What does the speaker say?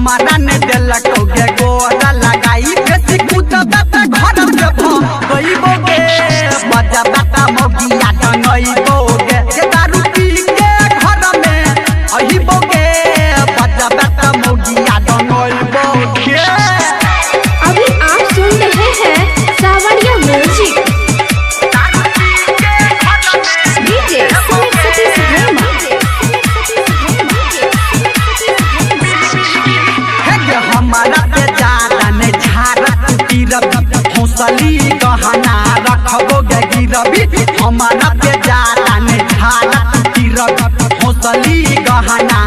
हमारा ने दिलक के गोरा लगाई बेसी कूदबा त घर से भइबोगे बजा बाटा मोगिया टंगइबोगे के दारू पी के घर में अहिबोगे बजा बाटा मोगिया टंगइबोगे। अभी आप सुन रहे हैं सावरिया म्यूजिक डीजे सतीश वर्मा। हमारा पे ज्यादा ने झारा टूटी रवि हौसली गहना रखबोगे गिरवी हमारा पे ज्यादा ने झारा टूटी रवि हौसली गहना